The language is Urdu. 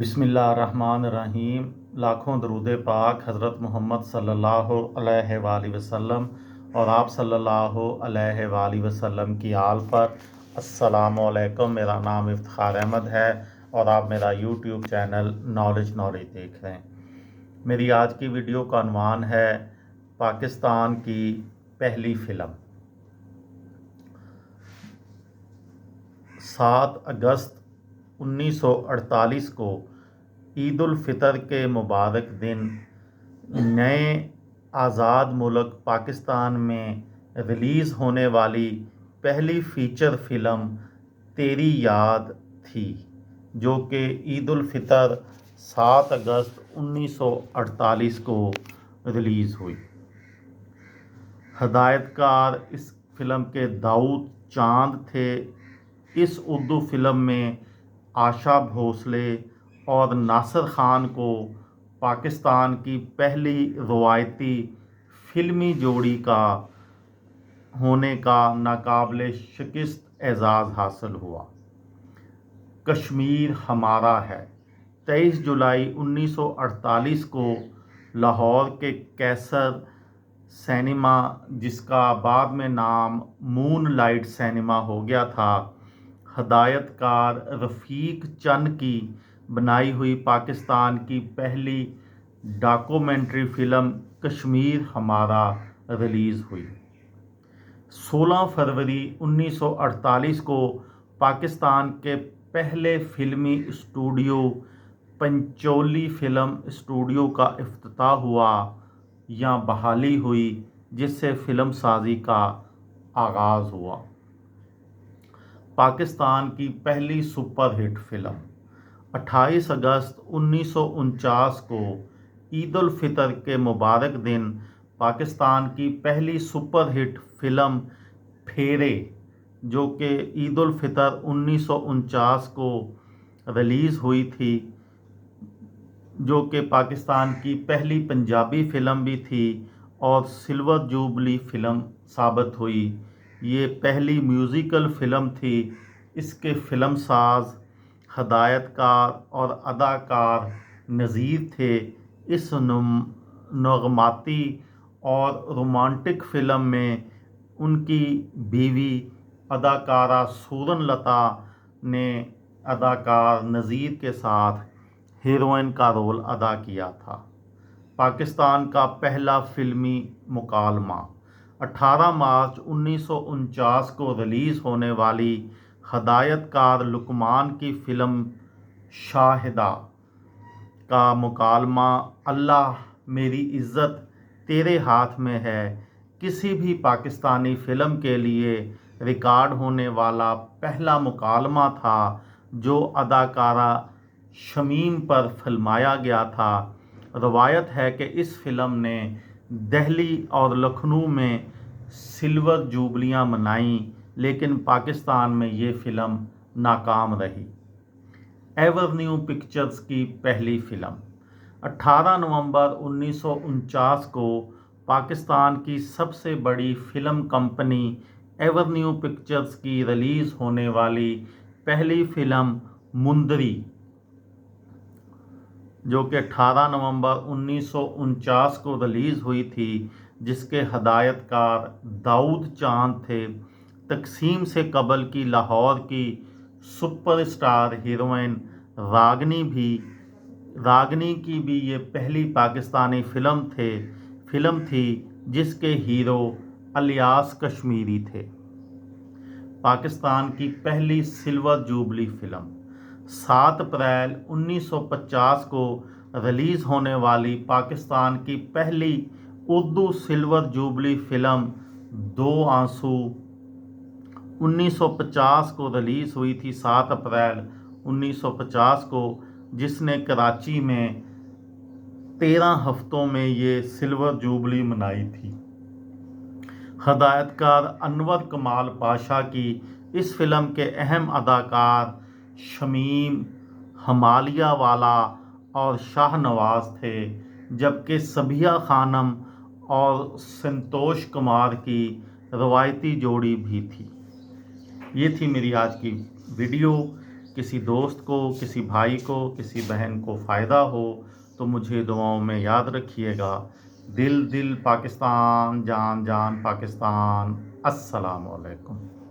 بسم اللہ الرحمن الرحیم۔ لاکھوں درود پاک حضرت محمد صلی اللہ علیہ وآلہ وسلم اور آپ صلی اللہ علیہ وآلہ وسلم کی آل پر۔ السلام علیکم، میرا نام افتخار احمد ہے اور آپ میرا یوٹیوب چینل نالج دیکھ رہے ہیں۔ میری آج کی ویڈیو کا عنوان ہے پاکستان کی پہلی فلم۔ 7 اگست 1948 کو عید الفطر کے مبارک دن نئے آزاد ملک پاکستان میں ریلیز ہونے والی پہلی فیچر فلم تیری یاد تھی، جو کہ عید الفطر 7 اگست 1948 کو ریلیز ہوئی۔ ہدایت کار اس فلم کے داؤد چاند تھے۔ اس اردو فلم میں آشا بھوسلے اور ناصر خان کو پاکستان کی پہلی روایتی فلمی جوڑی کا ہونے کا ناقابل شکست اعزاز حاصل ہوا۔ کشمیر ہمارا ہے 23 جولائی 1948 کو لاہور کے کیسر سینما، جس کا بعد میں نام مون لائٹ سینما ہو گیا تھا، ہدایت کار رفیق چند کی بنائی ہوئی پاکستان کی پہلی ڈاکومنٹری فلم کشمیر ہمارا ریلیز ہوئی۔ 16 فروری 1948 کو پاکستان کے پہلے فلمی اسٹوڈیو پنچولی فلم اسٹوڈیو کا افتتاح ہوا یا بحالی ہوئی، جس سے فلم سازی کا آغاز ہوا۔ پاکستان کی پہلی سپر ہٹ فلم 28 اگست 1949 کو عید الفطر کے مبارک دن پاکستان کی پہلی سپر ہٹ فلم پھیرے، جو کہ عید الفطر 1949 کو ریلیز ہوئی تھی، جو کہ پاکستان کی پہلی پنجابی فلم بھی تھی اور سلور جوبلی فلم ثابت ہوئی۔ یہ پہلی میوزیکل فلم تھی۔ اس کے فلم ساز، ہدایت کار اور اداکار نذیر تھے۔ اس نغماتی اور رومانٹک فلم میں ان کی بیوی اداکارہ سورن لتا نے اداکار نذیر کے ساتھ ہیروئن کا رول ادا کیا تھا۔ پاکستان کا پہلا فلمی مکالمہ 18 مارچ 1949 کو ریلیز ہونے والی ہدایت کار لقمان کی فلم شاہدہ کا مکالمہ اللہ میری عزت تیرے ہاتھ میں ہے کسی بھی پاکستانی فلم کے لیے ریکارڈ ہونے والا پہلا مکالمہ تھا، جو اداکارہ شمیم پر فلمایا گیا تھا۔ روایت ہے کہ اس فلم نے دہلی اور لکھنؤ میں سلور جوبلیاں منائیں، لیکن پاکستان میں یہ فلم ناکام رہی۔ ایورنیو پکچرز کی پہلی فلم 18 نومبر 1949 کو پاکستان کی سب سے بڑی فلم کمپنی ایورنیو پکچرز کی ریلیز ہونے والی پہلی فلم مندری، جو کہ 18 نومبر 1949 کو ریلیز ہوئی تھی، جس کے ہدایت کار داؤد چاند تھے۔ تقسیم سے قبل کی لاہور کی سپر اسٹار ہیروئن راگنی کی بھی یہ پہلی پاکستانی فلم تھی جس کے ہیرو الیاس کشمیری تھے۔ پاکستان کی پہلی سلور جوبلی فلم 7 اپریل 1950 کو ریلیز ہونے والی پاکستان کی پہلی اردو سلور جوبلی فلم دو آنسو 1950 کو ریلیز ہوئی تھی 7 اپریل 1950 کو، جس نے کراچی میں 13 ہفتوں میں یہ سلور جوبلی منائی تھی۔ ہدایت کار انور کمال پاشا کی اس فلم کے اہم اداکار شمیم، ہمالیہ والا اور شاہ نواز تھے، جبکہ صبیحہ خانم اور سنتوش کمار کی روایتی جوڑی بھی تھی۔ یہ تھی میری آج کی ویڈیو۔ کسی دوست کو، کسی بھائی کو، کسی بہن کو فائدہ ہو تو مجھے دعاؤں میں یاد رکھیے گا۔ دل دل پاکستان، جان جان پاکستان۔ السلام علیکم۔